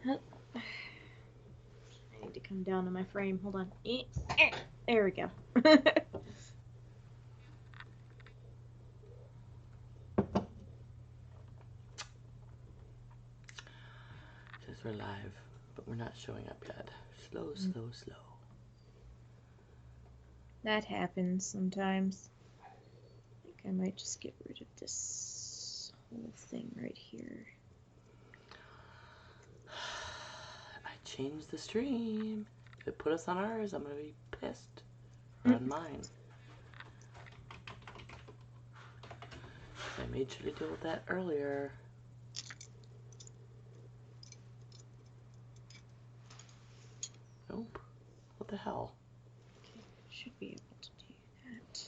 I need to come down to my frame. Hold on. There we go. Says we're live, but we're not showing up yet. Slow, slow, slow. That happens sometimes. I think I might just get rid of this whole thing right here. I changed the stream. If it put us on ours, I'm gonna be pissed. Or on mine. I made sure to deal with that earlier. Nope. What the hell? Okay, should be able to do that.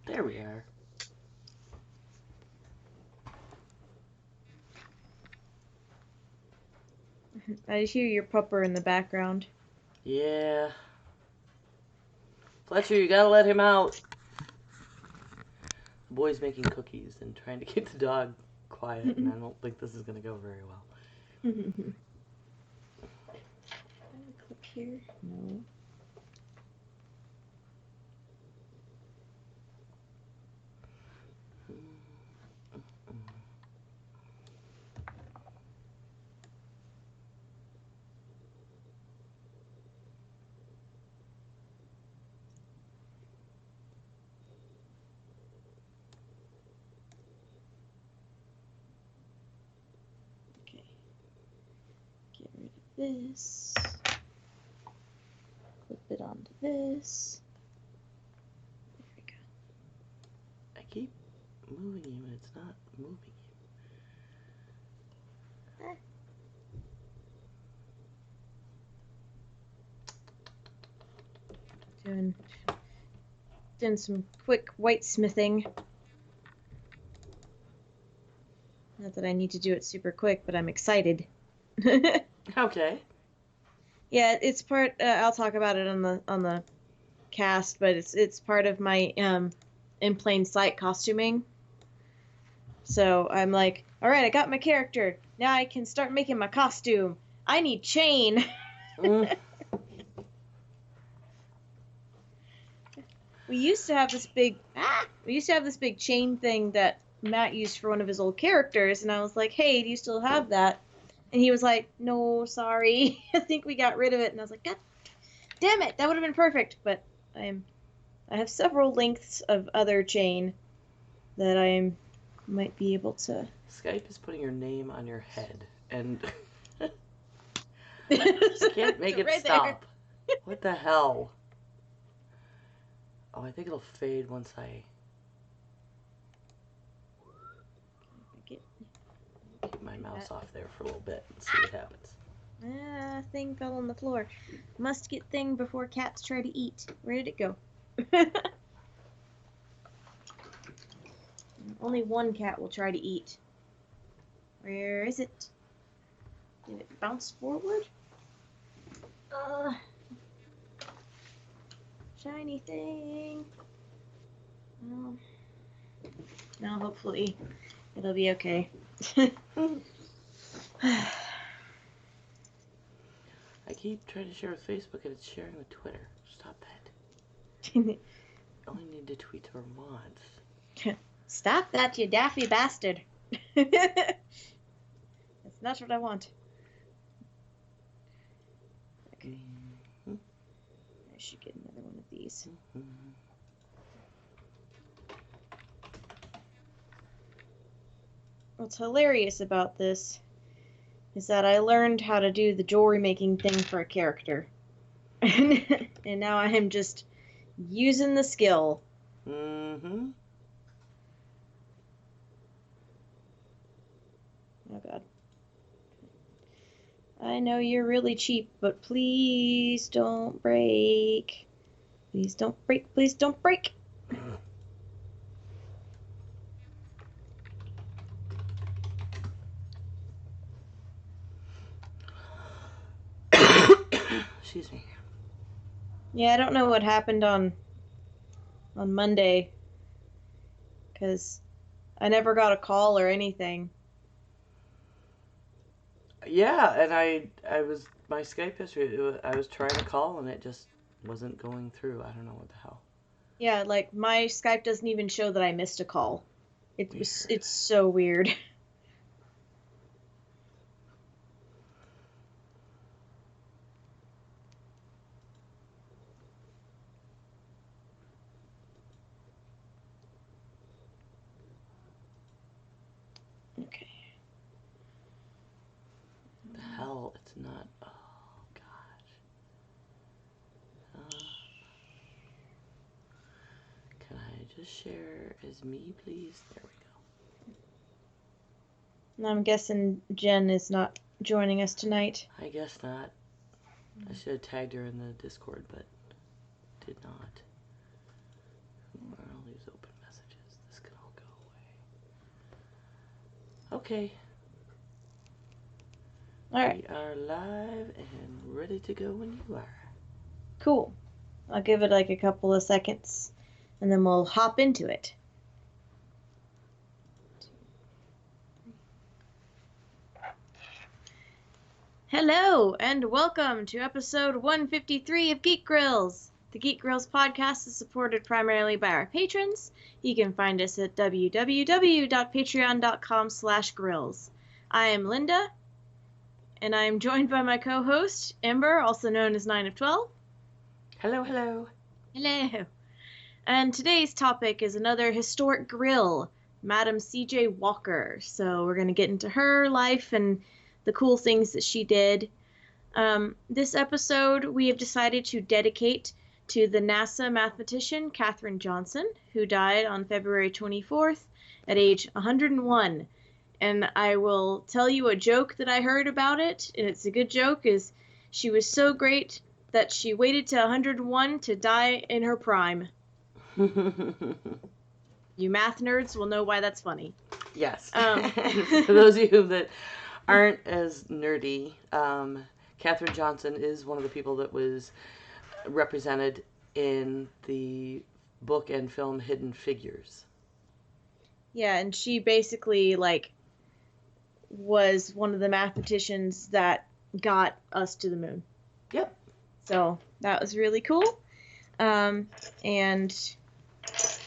There we are. I hear your pupper in the background. Yeah. Fletcher, you gotta let him out. The boy's making cookies and trying to keep the dog quiet, and I don't think this is gonna go very well. Click here? No. Okay. Get rid of this. Clip it onto this. There we go. I keep moving you, and it's not moving you. Doing some quick white smithing. Not that I need to do it super quick, but I'm excited. Okay. Yeah, it's part. I'll talk about it on the cast, but it's part of my in plain sight costuming. So I'm like, all right, I got my character. Now I can start making my costume. I need chain. We used to have this big chain thing that Matt used for one of his old characters, and I was like, hey, do you still have that? And he was like, no, sorry. I think we got rid of it. And I was like, God damn it, that would have been perfect. But I have several lengths of other chain that I might be able to. Skype is putting your name on your head, and I can't make it right stop. What the hell? Oh, I think it'll fade once I keep my mouse off there for a little bit and see what happens. Thing fell on the floor. Must get thing before cats try to eat. Where did it go? Only one cat will try to eat. Where is it? Did it bounce forward? Shiny thing. No, hopefully it'll be okay. I keep trying to share with Facebook and it's sharing with Twitter. Stop that. Only need to tweet to our mods. Stop that, you daffy bastard. That's not what I want. Okay. I should get another one of these. What's hilarious about this is that I learned how to do the jewelry making thing for a character. And now I am just using the skill. Mm-hmm. Oh god. I know you're really cheap, but please don't break. Please don't break. Please don't break. excuse me. Yeah, I don't know what happened on Monday, because I never got a call or anything. Yeah, and I was, my Skype history, I was trying to call and it just wasn't going through. I don't know what the hell. Yeah, like my Skype doesn't even show that I missed a call. Weird. It's so weird. Okay. The hell, it's not. Oh gosh. Can I just share as me, please? There we And I'm guessing Jen is not joining us tonight. go. I guess not. I should have tagged her in the Discord, but did not. Where are all these open messages? This can all go away. Okay. All right. We are live and ready to go when you are. Cool. I'll give it like a couple of seconds, and then we'll hop into it. Hello, and welcome to episode 153 of Geek Grills. The Geek Grills podcast is supported primarily by our patrons. You can find us at www.patreon.com/grills. I am Linda, and I am joined by my co-host, Ember, also known as 9 of 12. Hello, hello. Hello. And today's topic is another historic grill, Mme.CJ Walker. So we're going to get into her life and the cool things that she did. This episode we have decided to dedicate to the NASA mathematician Katherine Johnson, who died on February 24th at age 101. And I will tell you a joke that I heard about it, and it's a good joke, is she was so great that she waited to 101 to die in her prime. You math nerds will know why that's funny. Yes. For those of you that aren't as nerdy, Katherine Johnson is one of the people that was represented in the book and film Hidden Figures. Yeah, and she basically, like, was one of the mathematicians that got us to the moon. Yep. So that was really cool. And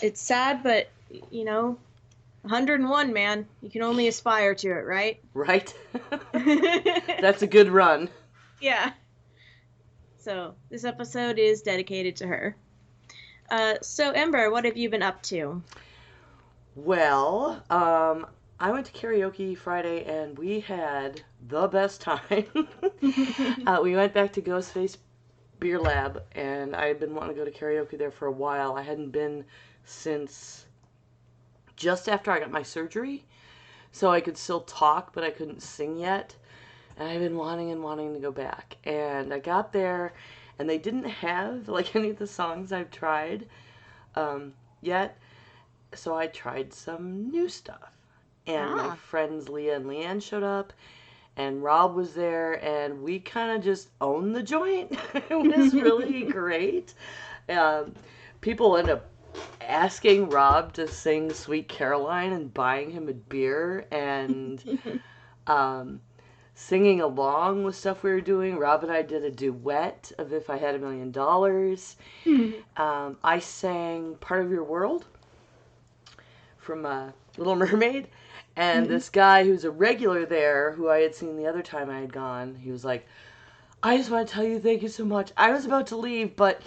it's sad, but, you know, 101, man. You can only aspire to it, right? Right? That's a good run. Yeah. So this episode is dedicated to her. So Ember, what have you been up to? Well, I went to karaoke Friday and we had the best time. We went back to Ghostface Beer Lab and I had been wanting to go to karaoke there for a while. I hadn't been since just after I got my surgery, so I could still talk, but I couldn't sing yet. And I've been wanting to go back. And I got there, and they didn't have like any of the songs I've tried yet. So I tried some new stuff. And my friends Leah and Leanne showed up, and Rob was there, and we kind of just owned the joint. It was really great. People end up asking Rob to sing Sweet Caroline and buying him a beer and singing along with stuff we were doing. Rob and I did a duet of If I Had $1 Million. I sang Part of Your World from Little Mermaid. And this guy who's a regular there, who I had seen the other time I had gone, he was like, I just want to tell you thank you so much. I was about to leave, but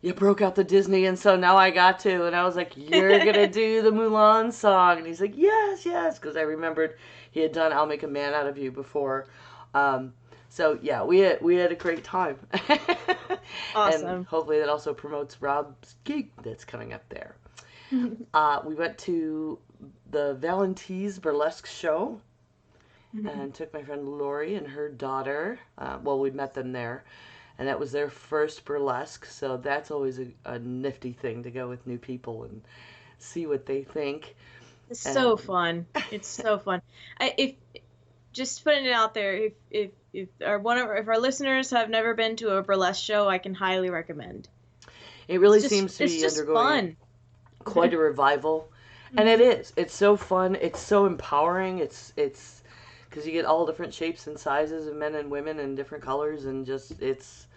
you broke out the Disney, and so now I got to. And I was like, you're going to do the Mulan song. And he's like, yes, yes, because I remembered he had done I'll Make a Man Out of You before. So, yeah, we had a great time. Awesome. And hopefully that also promotes Rob's gig that's coming up there. We went to the Valentine's Burlesque show. And took my friend Lori and her daughter. Well, we met them there. And that was their first burlesque. So that's always a nifty thing to go with new people and see what they think. It's so fun. It's so fun. just putting it out there. If our listeners have never been to a burlesque show, I can highly recommend. It really seems to It's be just undergoing fun. quite a revival. And it is. It's so fun. It's so empowering. It's because you get all different shapes and sizes of men and women and different colors, and just it's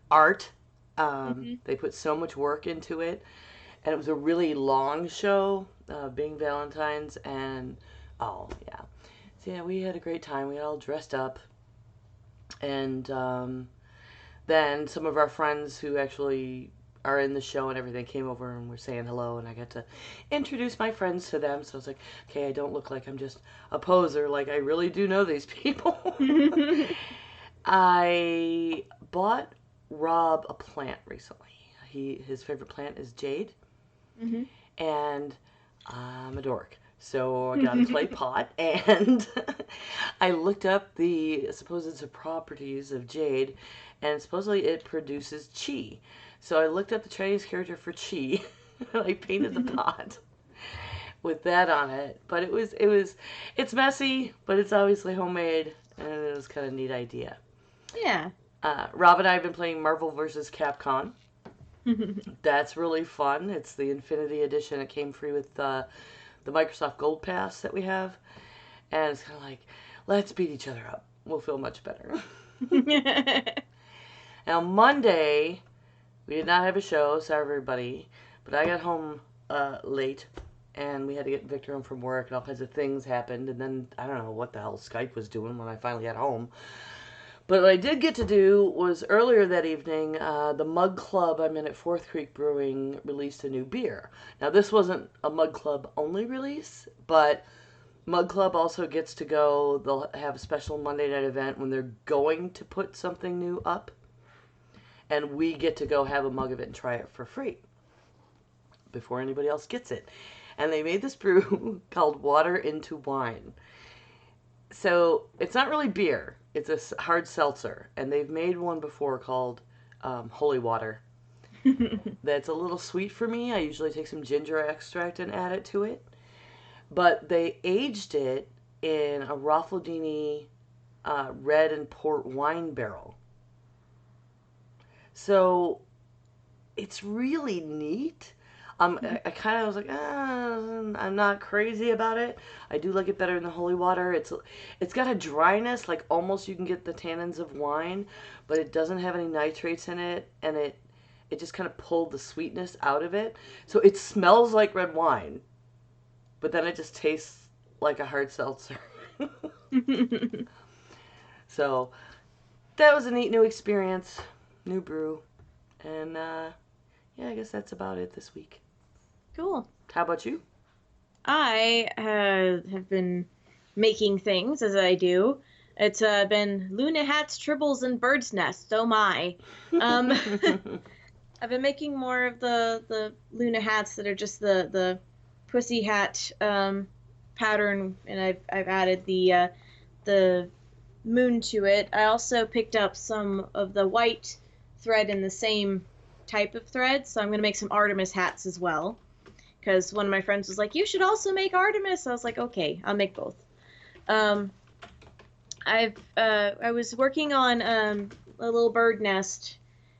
art. They put so much work into it, and it was a really long show, being Valentine's, and oh yeah, so yeah, we had a great time. We all dressed up, and then some of our friends who actually are in the show and everything came over and were saying hello, and I got to introduce my friends to them. So I was like, okay, I don't look like I'm just a poser. Like, I really do know these people. I bought Rob a plant recently. His favorite plant is jade, and I'm a dork. So I got a clay pot, and I looked up the supposed properties of jade, and supposedly it produces chi. So I looked up the Chinese character for chi, and I painted the pot with that on it. But it's messy, but it's obviously homemade, and it was kind of a neat idea. Yeah. Rob and I have been playing Marvel vs. Capcom. That's really fun. It's the Infinity Edition. It came free with the Microsoft Gold Pass that we have. And it's kind of like, let's beat each other up. We'll feel much better. Now, Monday, we did not have a show, sorry everybody, but I got home late, and we had to get Victor home from work, and all kinds of things happened, and then I don't know what the hell Skype was doing when I finally got home. But what I did get to do was earlier that evening, the Mug Club I'm in at Fourth Creek Brewing released a new beer. Now, this wasn't a Mug Club only release, but Mug Club also gets to go. They'll have a special Monday night event when they're going to put something new up, and we get to go have a mug of it and try it for free before anybody else gets it. And they made this brew called Water into Wine. So it's not really beer. It's a hard seltzer, and they've made one before called Holy Water. That's a little sweet for me. I usually take some ginger extract and add it to it. But they aged it in a Raffledini red and port wine barrel. So it's really neat. I kind of was like, I'm not crazy about it. I do like it better than the holy water. It's got a dryness, like almost you can get the tannins of wine, but it doesn't have any nitrates in it, and it just kind of pulled the sweetness out of it. So it smells like red wine, but then it just tastes like a hard seltzer. So that was a neat new experience, new brew, and yeah, I guess that's about it this week. Cool. How about you? I have been making things as I do. It's been Luna hats, tribbles, and bird's nests. Oh my! I've been making more of the Luna hats that are just the pussy hat pattern, and I've added the moon to it. I also picked up some of the white thread in the same type of thread, so I'm going to make some Artemis hats as well, because one of my friends was like, you should also make Artemis. I was like, okay, I'll make both. I was working on a little bird nest.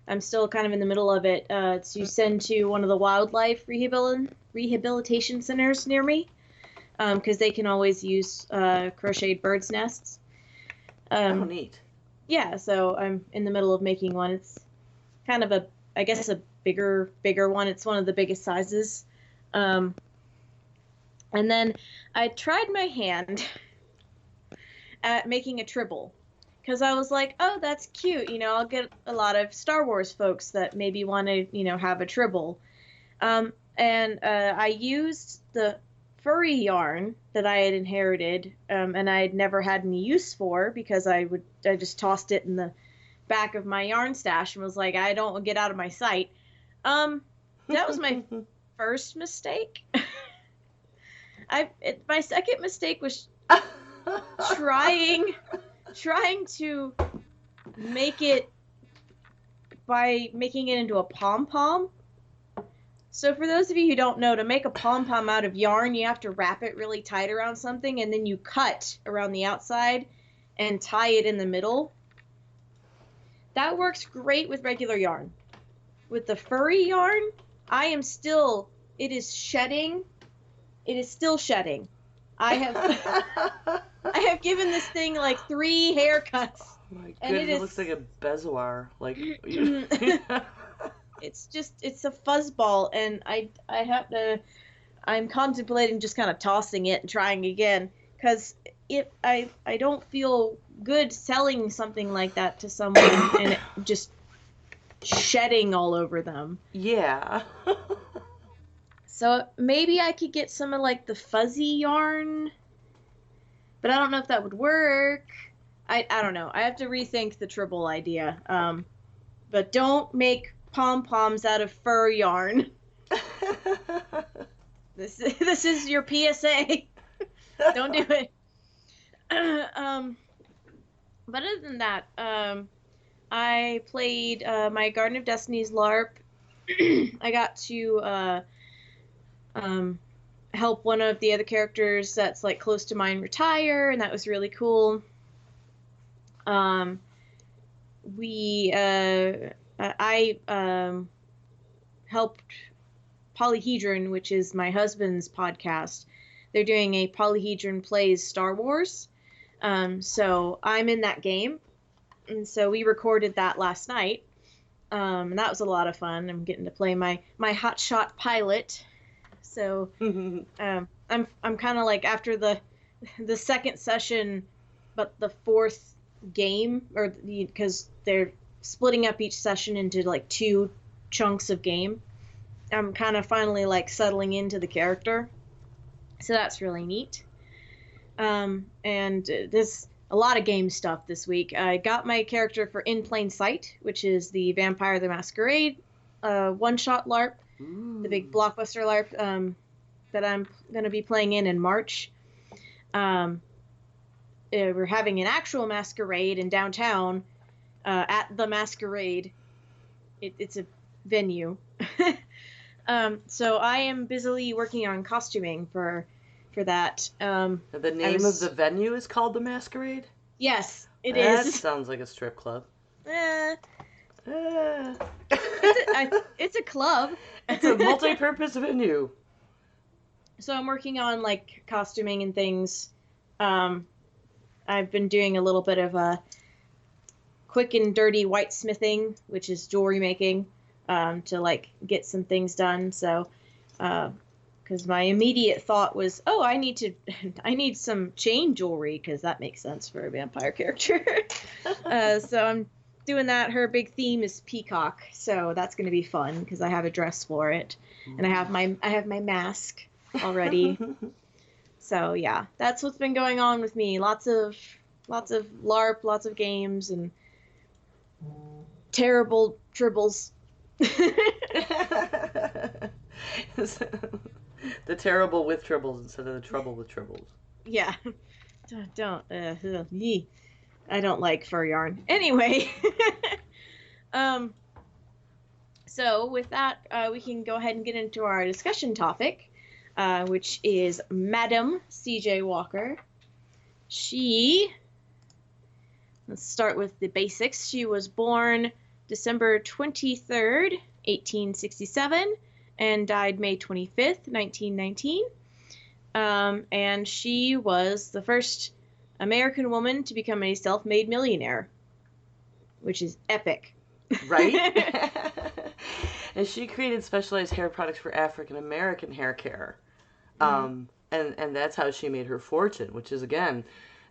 I'm still kind of in the middle of it. To send to one of the wildlife rehabilitation centers near me, because they can always use crocheted bird's nests. Oh, neat. Yeah, so I'm in the middle of making one. It's kind of I guess a bigger one. It's one of the biggest sizes. And then I tried my hand at making a tribble, because I was like, oh, that's cute. I'll get a lot of Star Wars folks that maybe want to, have a tribble. And I used the furry yarn that I had inherited, and I had never had any use for, because I just tossed it in the back of my yarn stash and was like, I don't get out of my sight. That was my first mistake. My second mistake was trying to make it by making it into a pom-pom. So for those of you who don't know, to make a pom-pom out of yarn, you have to wrap it really tight around something, and then you cut around the outside and tie it in the middle. That works great with regular yarn. With the furry yarn, it is shedding. It is still shedding. I have given this thing like 3 haircuts. Oh my and goodness, it looks like a bezoar. Like it's a fuzzball, and I'm contemplating just kind of tossing it and trying again, because I don't feel good selling something like that to someone and it just shedding all over them. Yeah. So maybe I could get some of like the fuzzy yarn, but I don't know if that would work. I don't know. I have to rethink the tribble idea. But don't make pom-poms out of fur yarn. This is your PSA. Don't do it. But other than that, I played my Garden of Destiny's LARP. I got to help one of the other characters that's like close to mine retire, and that was really cool. I helped Polyhedron, which is my husband's podcast. They're doing a Polyhedron Plays Star Wars. So I'm in that game. And so we recorded that last night. And that was a lot of fun. I'm getting to play my hotshot pilot. So I'm kind of like after the second session, but the fourth game, or because they're splitting up each session into like 2 chunks of game. I'm kind of finally like settling into the character. So that's really neat. And there's a lot of game stuff this week. I got my character for In Plain Sight, which is the Vampire the Masquerade one-shot LARP, the big blockbuster LARP that I'm going to be playing in March. We're having an actual masquerade in downtown at the Masquerade. It's a venue. So I am busily working on costuming for that. The name of the venue is called the Masquerade? Yes, it that is. That sounds like a strip club. It's a club. It's a multi-purpose venue. So I'm working on like costuming and things. I've been doing a little bit of quick and dirty whitesmithing, which is jewelry making, to like get some things done. So, because my immediate thought was, oh, I need some chain jewelry, because that makes sense for a vampire character. So I'm doing that. Her big theme is peacock, so that's going to be fun because I have a dress for it, and I have my mask already. So yeah, that's what's been going on with me. Lots of LARP, lots of games, and terrible tribbles. The terrible with tribbles instead of the trouble with tribbles. Yeah. I don't like fur yarn. Anyway. So with that, we can go ahead and get into our discussion topic, which is Mme.CJ Walker. Let's start with the basics. She was born December 23rd, 1867, and died May 25th, 1919. And she was the first American woman to become a self-made millionaire, which is epic. Right? And she created specialized hair products for African American hair care. And that's how she made her fortune, which is, again,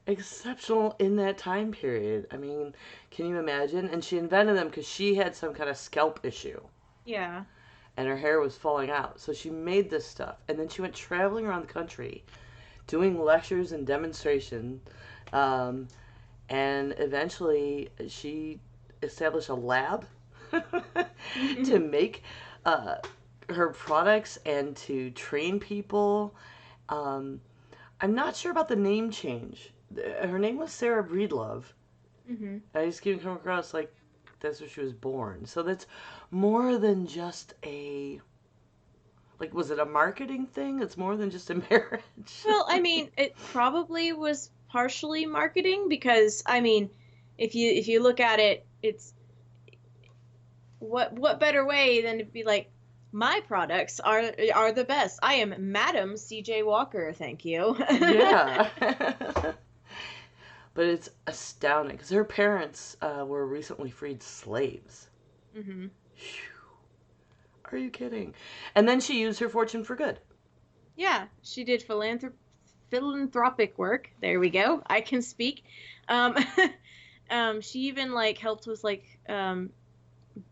exceptional in that time period. I mean, can you imagine? And she invented them because she had some kind of scalp issue. Yeah. And her hair was falling out. So she made this stuff. And then she went traveling around the country doing lectures and demonstrations. And eventually she established a lab to make her products and to train people. I'm not sure about the name change. Her name was Sarah Breedlove. Mm-hmm. I just keep coming across like that's where she was born. So that's more than just a Like, was it a marketing thing? It's more than just a marriage. Well, I mean, it probably was partially marketing because I mean, if you look at it, it's what better way than to be like, my products are the best. I am Mme.CJ Walker, thank you. Yeah. But it's astounding because her parents were recently freed slaves. hmm Phew. Are you kidding? And then she used her fortune for good. Yeah, she did philanthropic work. There we go. I can speak. Um, she even like helped with like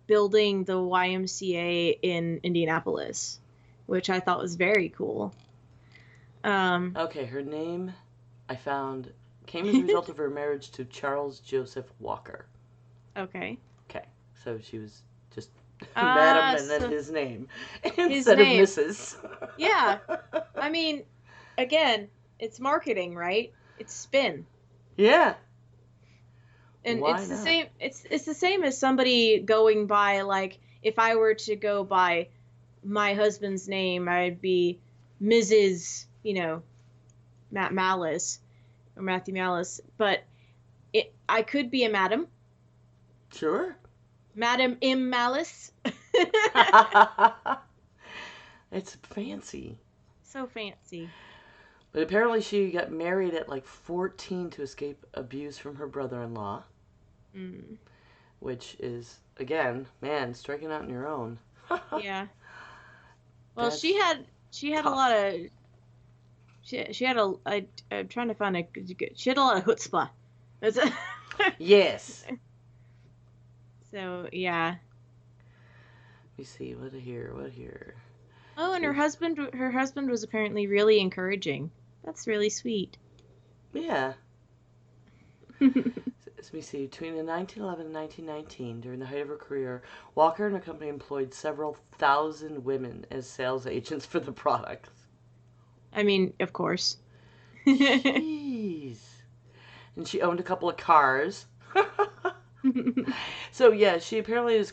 building the YMCA in Indianapolis, which I thought was very cool. Okay, her name I found came as a result of her marriage to Charles Joseph Walker. Okay. Okay, so she was just Madam and then So his name his instead of name. Mrs. Yeah. I mean, again, it's marketing, right? It's spin. Yeah, And why it's the not? same it's the same as somebody going by like if I were to go by my husband's name, I'd be Mrs., Matt Malice or Matthew Malice, but I could be a madam, Sure. Madam M Malice. It's fancy. So fancy. But apparently she got married at like 14 to escape abuse from her brother-in-law, Mm, which is, again, man, striking out on your own. yeah. Well, she That's had she had a lot tough. of she had I'm trying to find a good, she had a lot of chutzpah. That's- Yes. So yeah. Let me see, what here? Oh, and So, her husband was apparently really encouraging. That's really sweet. yeah. Let me see, between 1911 and 1919, during the height of her career, Walker and her company employed several thousand women as sales agents for the products. I mean, of course. Jeez. And she owned a couple of cars. So yeah, she apparently is.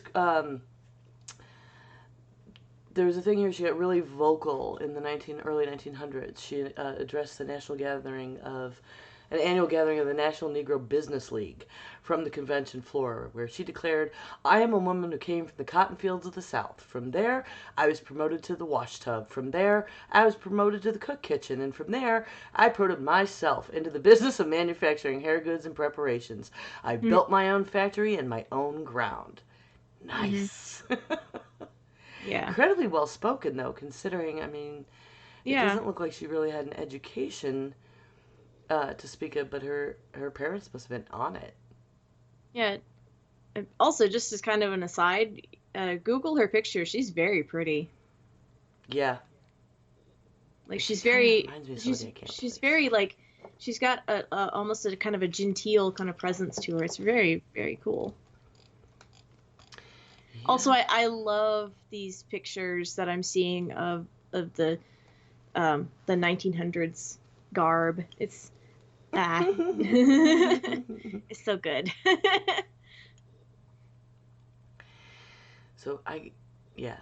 There's a thing here. She got really vocal in the early 1900s. She addressed the national gathering of an annual gathering of the National Negro Business League from the convention floor, where she declared, "I am a woman who came from the cotton fields of the South. From there, I was promoted to the wash tub. From there, I was promoted to the cook kitchen, and from there, I promoted myself into the business of manufacturing hair goods and preparations. I built my own factory and my own ground." hmm Nice. Yeah. Incredibly well spoken, though, considering, I mean, it Yeah. doesn't look like she really had an education to speak of, but her parents must have been on it. Yeah. Also, just as kind of an aside, Google her picture. She's very pretty. Yeah. Like She she's kind of very reminds me of she's somebody I can't she's place. very like she's got a almost a kind of a genteel kind of presence to her. It's very very cool. Also, Yeah. I love these pictures that I'm seeing of the 1900s garb. It's it's so good. So yeah.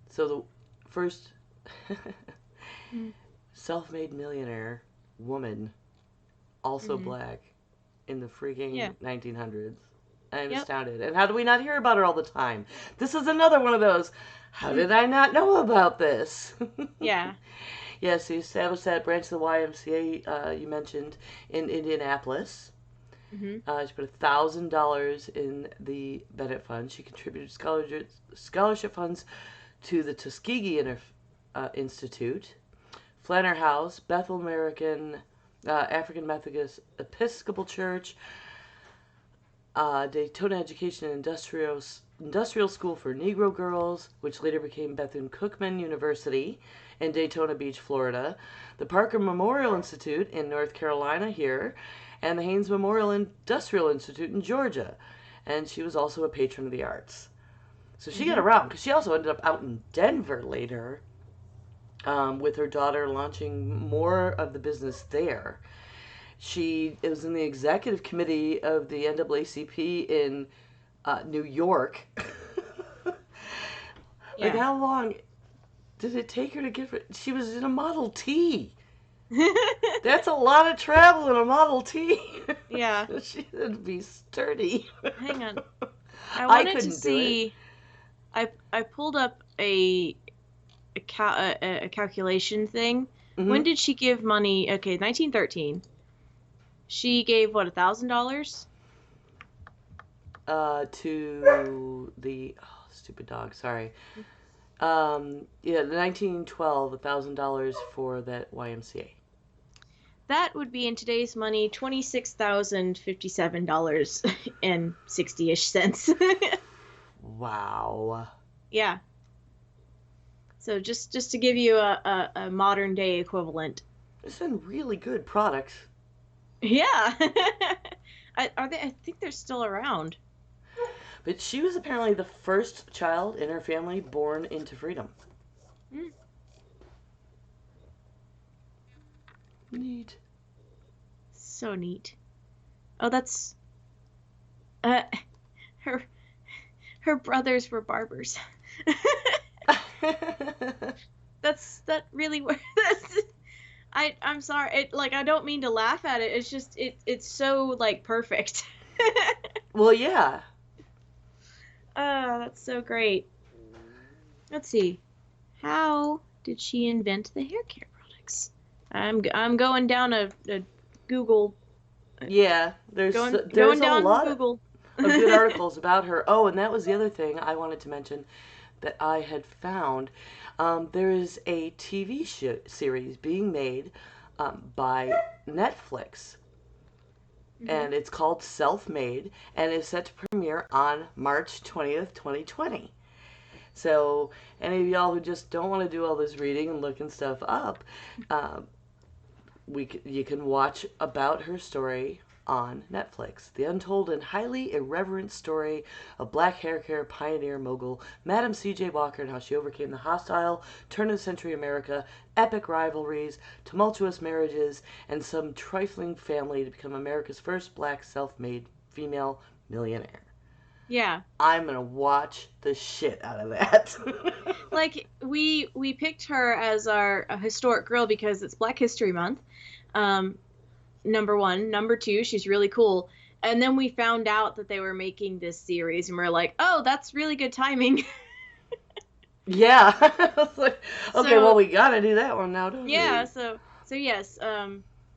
So the first self-made millionaire woman, also hmm black, in the freaking Yeah. 1900s. I'm Yep. astounded. And how do we not hear about her all the time? This is another one of those. How did I not know about this? Yeah. Yes, he established that branch of the YMCA you mentioned in Indianapolis. hmm She put $1,000 in the Bennett Fund. She contributed scholarship funds to the Tuskegee Institute, Flanner House, Bethel American African Methodist Episcopal Church, Daytona Education and Industrial School for Negro Girls, which later became Bethune-Cookman University in Daytona Beach, Florida, the Parker Memorial Institute in North Carolina here, and the Haynes Memorial Industrial Institute in Georgia. And she was also a patron of the arts. So she got hmm around because she also ended up out in Denver later with her daughter launching more of the business there. She was in the executive committee of the NAACP in New York. Like, Yeah. how long did it take her to get? She was in a Model T. That's a lot of travel in a Model T. Yeah. She'd be sturdy. Hang on. I I wanted to couldn't do it. see. I pulled up a calculation thing. When Mm-hmm. did she give money? Okay, 1913. She gave what, $1,000? To the stupid dog. Sorry. Yeah, 1912, $1,000 for that YMCA. That would be in today's money $26,057.60-ish. Wow. Yeah. So just to give you a modern day equivalent. It's been really good products. Yeah. Are they? I think they're still around. But she was apparently the first child in her family born into freedom. Mm, Neat. so neat. Oh, that's uh her her brothers were barbers. That really that's I'm sorry. I don't mean to laugh at it. It's just it's so like perfect. Well, yeah. That's so great. Let's see. How did she invent the hair care products? I'm going down a Google. Yeah, Going there's a down lot Google. of good articles about her. Oh, and that was the other thing I wanted to mention that I had found. There is a TV series being made by Netflix, Hmm. and it's called Self Made, and is set to premiere on March 20th, 2020. So, any of y'all who just don't want to do all this reading and looking stuff up, um, you can watch about her story on Netflix. The untold and highly irreverent story of black hair care pioneer mogul Mme.CJ Walker and how she overcame the hostile turn of the century America, epic rivalries, tumultuous marriages, and some trifling family to become America's first black self-made female millionaire. Yeah. I'm gonna watch the shit out of that. Like we picked her as our historic girl because it's Black History Month. Um, number one, number two, she's really cool. And then we found out that they were making this series, and we're like, oh, that's really good timing. Yeah. I was like, okay, well, So we gotta do that one now, don't yeah, we? so yes,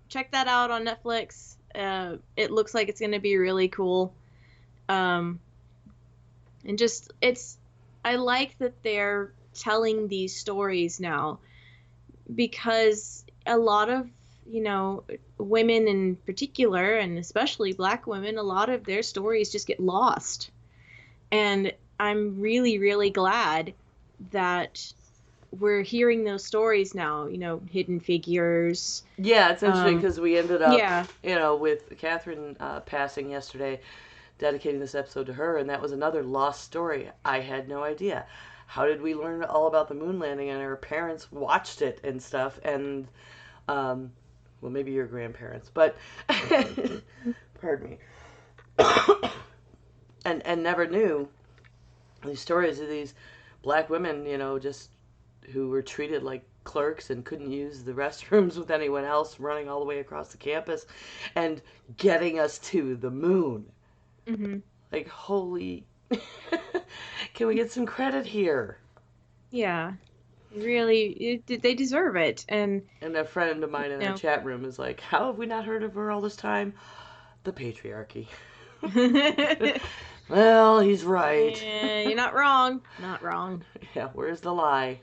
check that out on Netflix. It looks like it's gonna be really cool. Um, and just I like that they're telling these stories now because a lot of women in particular, and especially black women, a lot of their stories just get lost, and I'm really really glad that we're hearing those stories now, hidden figures. Yeah, it's interesting because we ended up, Yeah. with Catherine passing yesterday, dedicating this episode to her, and that was another lost story. I had no idea. How did we learn all about the moon landing? And our parents watched it and stuff, and, well, maybe your grandparents, but, pardon me, and never knew these stories of these black women, just who were treated like clerks and couldn't use the restrooms with anyone else, running all the way across the campus and getting us to the moon. Hmm. Like, holy. Can we get some credit here? Yeah, really, they deserve it. And And a friend of mine in our no. chat room is like, how have we not heard of her all this time? The patriarchy. Well, he's right. Yeah, you're not wrong. Not wrong. Yeah, where's the lie?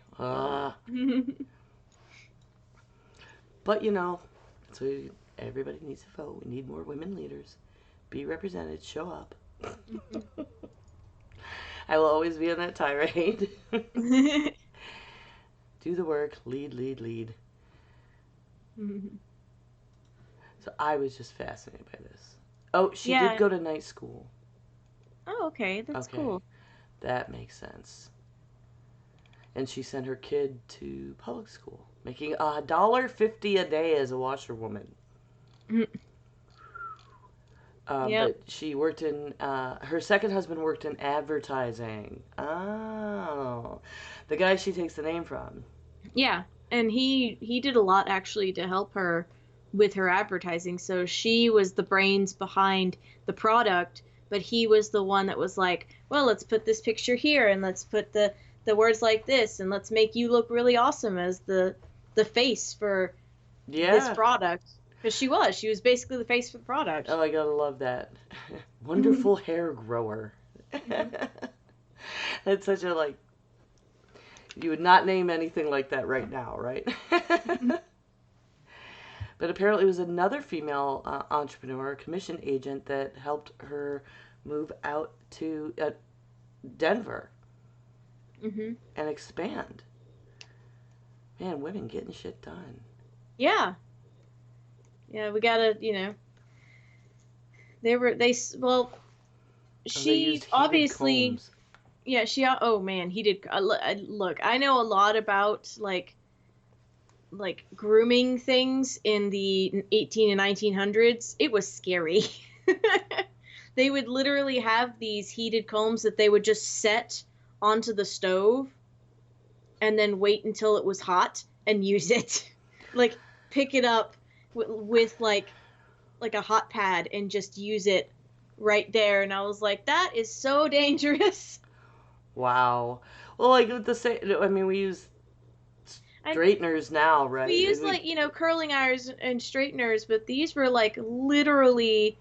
But so everybody needs to vote. We need more women leaders. Be represented. Show up. I will always be on that tirade. Do the work. Lead, lead, lead. So I was just fascinated by this. Oh, she did Yeah. go to night school. Oh, okay, that's Okay, cool. that makes sense. And she sent her kid to public school, making $1.50 a day as a washerwoman. Yep. But she worked in, her second husband worked in advertising. Oh. The guy she takes the name from. Yeah, and he did a lot actually to help her with her advertising. So she was the brains behind the product, but he was the one that was like, well, let's put this picture here and let's put the words like this and let's make you look really awesome as the face for this Yeah. product. Because she was basically the face for the product. Oh, I gotta love that. Wonderful hair grower. Mhm. That's such a like. You would not name anything like that right now, right? But apparently, it was another female entrepreneur, commission agent, that helped her move out to Denver Mhm. and expand. Man, women getting shit done. Yeah. Yeah, we gotta, well, Oh, they she used heated obviously, combs. yeah, oh man, he did. Look, I know a lot about like grooming things in the 18 and 1900s. It was scary. They would literally have these heated combs that they would just set onto the stove and then wait until it was hot and use it. Like pick it up with like a hot pad and just use it right there. And I was like, that is so dangerous. Wow. Well, like with the same, I mean, we use And straighteners now, we right? use And we, like, curling irons and straighteners, but these were like literally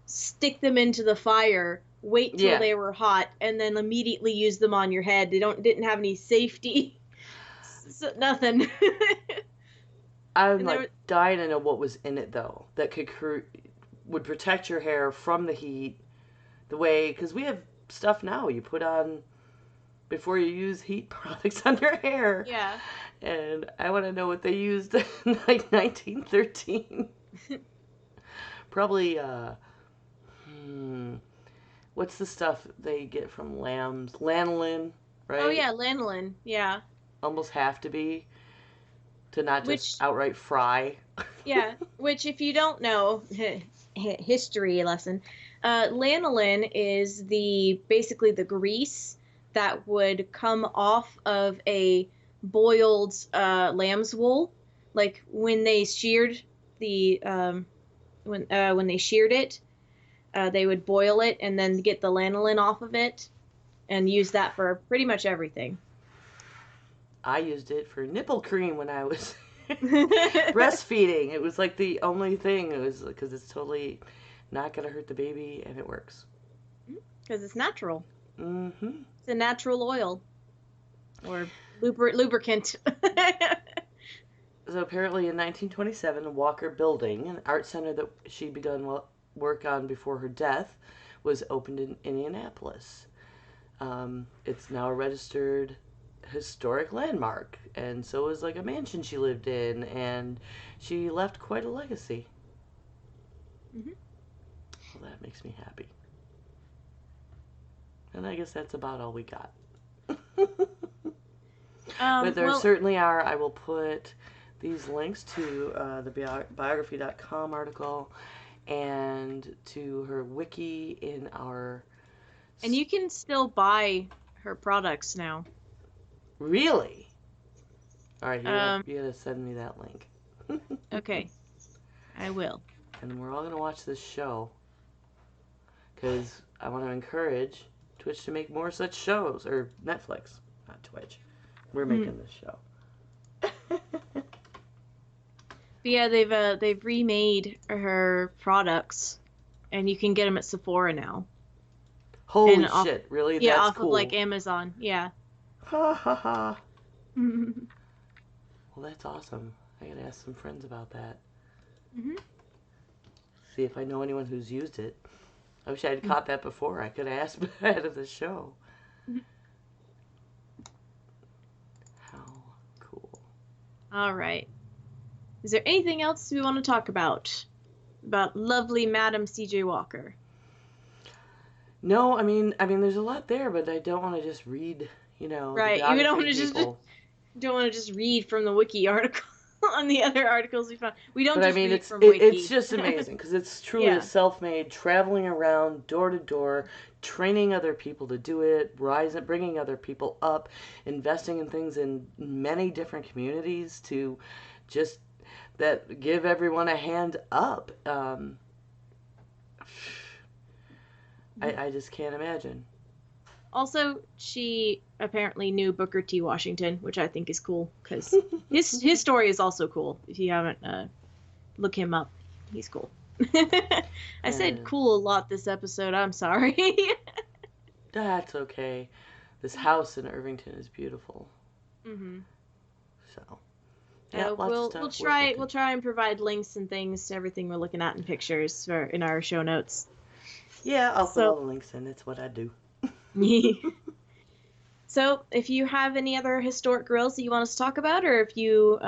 stick them into the fire, wait till yeah, they were hot, and then immediately use them on your head. They didn't have any safety. Nothing. I'm And there like was, dying to know what was in it though that would protect your hair from the heat. The way, because we have stuff now you put on before you use heat products on your hair, yeah. and I want to know what they used in like 1913. Probably hmm, what's the stuff they get from lambs? Lanolin, Oh right? yeah, lanolin. Yeah. Almost have to be to not just Which outright fry. Yeah, which if you don't know, history lesson, lanolin is the basically the grease that would come off of a boiled lamb's wool, like when they sheared the when they sheared it, they would boil it and then get the lanolin off of it and use that for pretty much everything. I used it for nipple cream when I was breastfeeding. It was like the only thing. It was because it's totally not gonna hurt the baby and it works. Because it's natural. Mm-hmm. It's a natural oil or lubricant. So apparently in 1927, Walker Building, an art center that she begun work on before her death, was opened in Indianapolis. It's now a registered historic landmark, and so is like a mansion she lived in, and she left quite a legacy. Mhm. Well, that makes me happy. And I guess that's about all we got. But there Well, certainly are. I will put these links to the biography.com article and to her wiki in our. and you can still buy her products now. Really? All right, Um, you gotta send me that link. okay, I will. And we're all gonna watch this show because I want to encourage Twitch to make more such shows, or Netflix, not Twitch. We're Mm. making this show. But yeah, they've remade her products, and you can get them at Sephora now, and Holy shit! Really? yeah, That's off of like cool. Amazon. Yeah. Ha ha ha. Mhm. Well, that's awesome. I gotta ask some friends about that. Mhm. See if I know anyone who's used it. I wish I had caught that before. I could have asked ahead of the show. How cool. All right. Is there anything else we want to talk about lovely Mme.CJ Walker? No, I mean, there's a lot there, but I don't want to just read, the Right. You biography of people. don't want to just read from the wiki article. on the other articles we found. We don't But I just mean, read from Wiki. it's just amazing because it's truly Yeah. a self-made, traveling around door to door, training other people to do it, bringing other people up, investing in things in many different communities to just that give everyone a hand up. I just can't imagine. Also, she apparently knew Booker T. Washington, which I think is cool because his story is also cool. If you haven't, look him up. He's cool. I said cool a lot this episode. I'm sorry. That's okay. This house in Irvington is beautiful. Mm-hmm. So, yeah, lots of stuff. We'll try and provide links and things to everything we're looking at in pictures in our show notes. Yeah, I'll put all the links in. It's what I do. So, if you have any other historic grills that you want us to talk about, or if you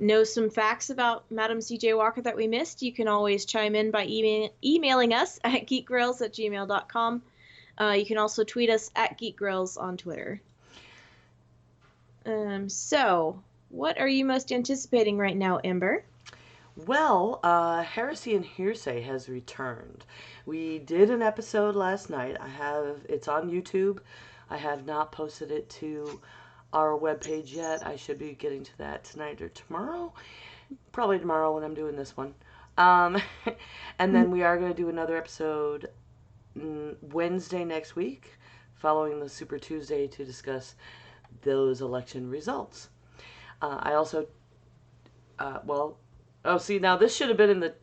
know some facts about Mme.CJ Walker that we missed, you can always chime in by emailing us at geekgrills@gmail.com. You can also tweet us at geekgrills on Twitter. So, what are you most anticipating right now, Ember? Well, Heresy and Hearsay has returned. We did an episode last night. It's on YouTube. I have not posted it to our webpage yet. I should be getting to that tonight or tomorrow. Probably tomorrow when I'm doing this one. And then we are going to do another episode Wednesday next week, following the Super Tuesday, to discuss those election results. I also, see, now this should have been in the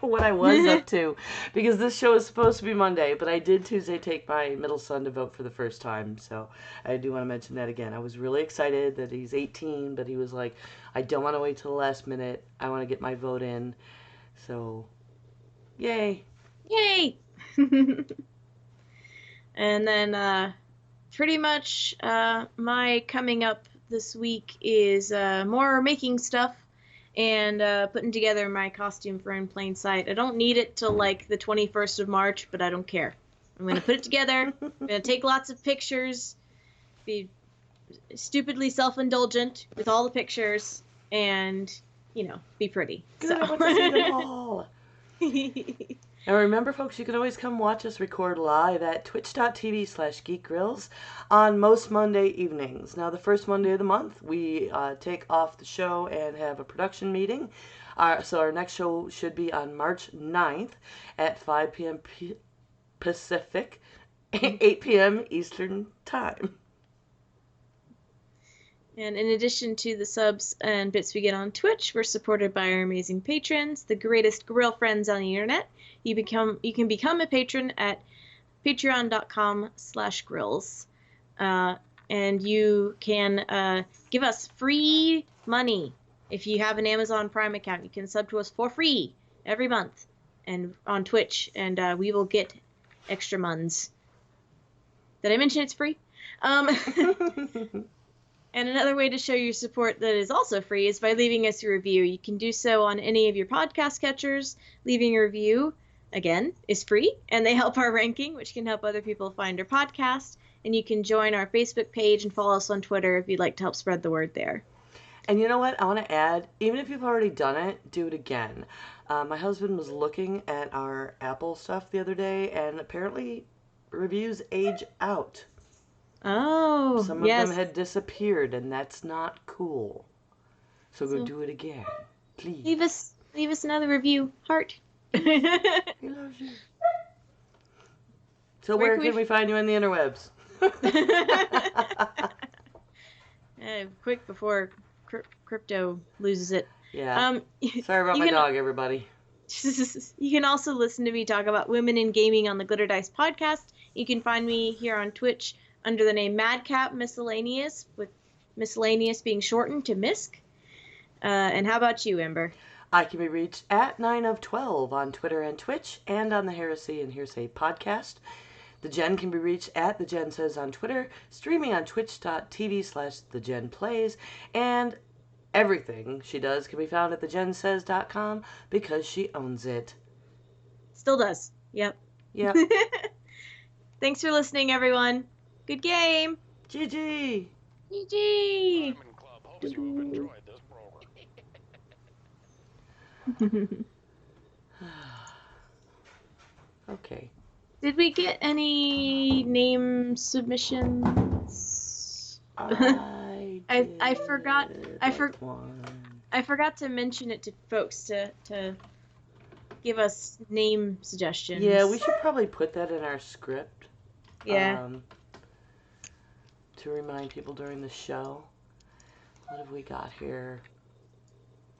what I was up to, because this show is supposed to be Monday, but I did Tuesday take my middle son to vote for the first time, so I do want to mention that again. I was really excited that he's 18, but he was like, I don't want to wait till the last minute. I want to get my vote in. So, yay. Yay! And then pretty much my coming up this week is more making stuff and putting together my costume for In Plain Sight. I don't need it till like the 21st of March, but I don't care. I'm going to put it together. I'm going to take lots of pictures, be stupidly self-indulgent with all the pictures, and, be pretty. Good, I want to see them all. And remember, folks, you can always come watch us record live at twitch.tv/geekgrills on most Monday evenings. Now, the first Monday of the month, we take off the show and have a production meeting. So our next show should be on March 9th at 5 p.m. Pacific, 8 p.m. Eastern Time. And in addition to the subs and bits we get on Twitch, we're supported by our amazing patrons, the greatest grill friends on the internet. You can become a patron at patreon.com/grills. And you can give us free money. If you have an Amazon Prime account, you can sub to us for free every month and on Twitch, and we will get extra muns. Did I mention it's free? And another way to show your support that is also free is by leaving us a review. You can do so on any of your podcast catchers. Leaving a review, again, is free, and they help our ranking, which can help other people find our podcast. And you can join our Facebook page and follow us on Twitter if you'd like to help spread the word there. And you know what? I want to add, even if you've already done it, do it again. My husband was looking at our Apple stuff the other day, and apparently reviews age out. Oh, some of them had disappeared, and that's not cool. So go do it again, please. Leave us another review, heart. He loves you. So where can we find you on the interwebs? Quick before crypto loses it. Yeah. Sorry about my dog, everybody. You can also listen to me talk about women in gaming on the Glitter Dice podcast. You can find me here on Twitch under the name Madcap Miscellaneous, with miscellaneous being shortened to Misk. And how about you, Ember? I can be reached at 9 of 12 on Twitter and Twitch, and on the Heresy and Hearsay podcast. The Jen can be reached at The Jen Says on Twitter, streaming on twitch.tv/TheJenPlays, and everything she does can be found at thejensays.com because she owns it. Still does. Yep. Thanks for listening, everyone. Good game. GG. GG. Okay. Did we get any name submissions? I I forgot. like one. I forgot to mention it to folks to give us name suggestions. Yeah, we should probably put that in our script. Yeah. To remind people during the show. What have we got here?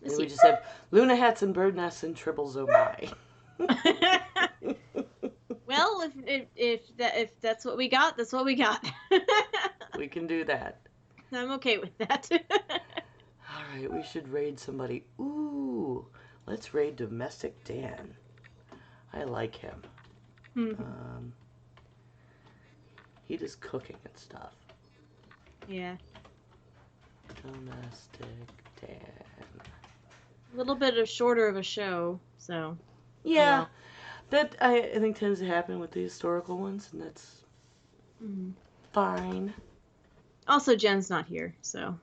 Maybe we just have Luna hats and bird nests and tribbles, oh my. Well, if that's what we got, that's what we got. We can do that. I'm okay with that. All right, we should raid somebody. Ooh, let's raid Domestic Dan. I like him. He does cooking and stuff. Yeah. Domestic Dan. A little bit shorter of a show, so. Yeah, well. that I think tends to happen with the historical ones, and that's fine. Also, Jen's not here, so.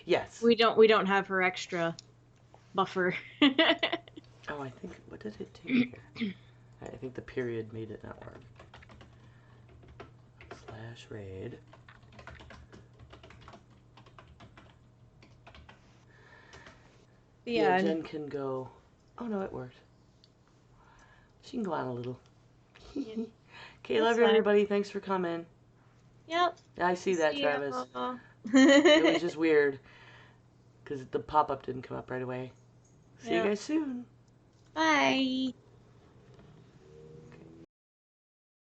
Yes. We don't have her extra buffer. Oh, I think, what did it do here? I think the period made it not work. /raid. Yeah, Jen can go. Oh no, it worked. She can go on a little. Okay, love you, everybody. Thanks for coming. Yep. I see that, Travis. It was just weird because the pop-up didn't come up right away. See you guys soon. Bye.